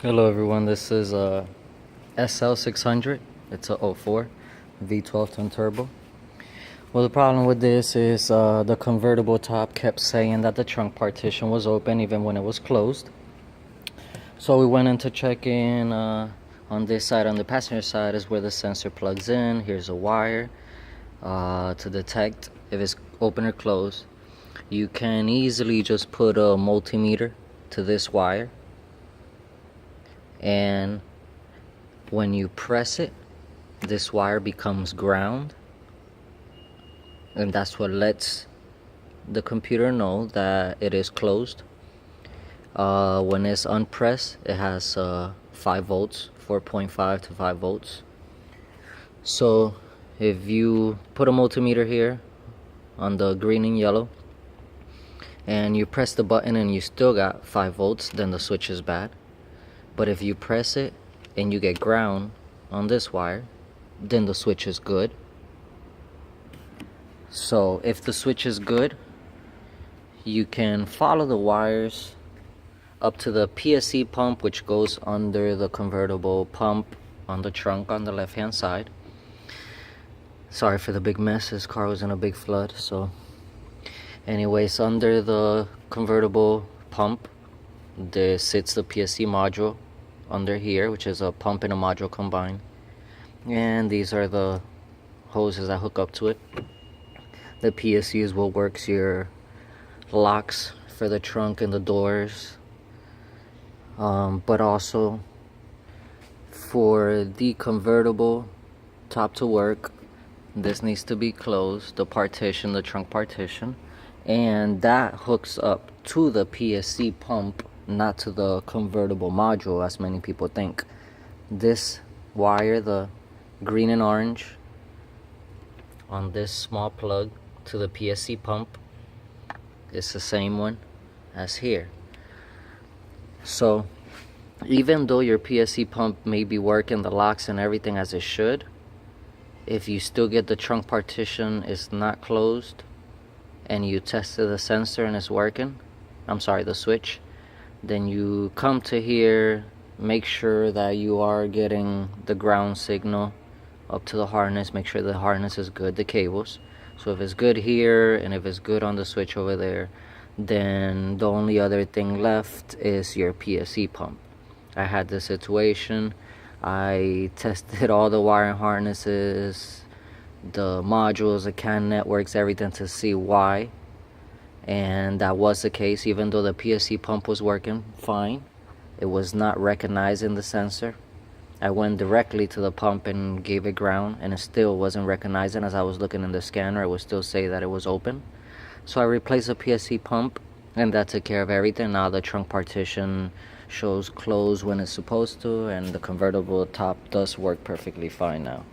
Hello everyone, this is Sl600. It's a '04 V12 twin turbo. Well, the problem with this is the convertible top kept saying that the trunk partition was open even when it was closed. So we went in to check in on this side. On the passenger side is where the sensor plugs in. Here's a wire to detect if it's open or closed. You can easily just put a multimeter to this wire, and when you press it, this wire becomes ground, and that's what lets the computer know that it is closed. When it's unpressed, it has 5 volts, 4.5 to 5 volts. So if you put a multimeter here on the green and yellow and you press the button and you still got 5 volts, then the switch is bad. But if you press it and you get ground on this wire, then the switch is good. So if the switch is good, you can follow the wires up to the PSC pump, which goes under the convertible pump on the trunk on the left hand side. Sorry for the big mess, this car was in a big flood. So anyways, under the convertible pump there sits the PSC module under here, which is a pump and a module combined, and these are the hoses that hook up to it. The PSC is what works your locks for the trunk and the doors, but also for the convertible top to work, this needs to be closed, the partition, the trunk partition, and that hooks up to the PSC pump, not to the convertible module as many people think. This wire, the green and orange on this small plug to the PSC pump, is the same one as here. So even though your PSC pump may be working the locks and everything as it should, if you still get the trunk partition is not closed and you tested the sensor and it's working, the switch, then you come to here, make sure that you are getting the ground signal up to the harness, make sure the harness is good, the cables. So if it's good here and if it's good on the switch over there, then the only other thing left is your PSC pump. I had this situation, I tested all the wiring harnesses, the modules, the CAN networks, everything to see why, and that was the case. Even though the PSC pump was working fine, it was not recognizing the sensor. I went directly to the pump and gave it ground, and it still wasn't recognizing. As I was looking in the scanner, it would still say that it was open. So I replaced the PSC pump, and that took care of everything. Now the trunk partition shows closed when it's supposed to, and the convertible top does work perfectly fine now.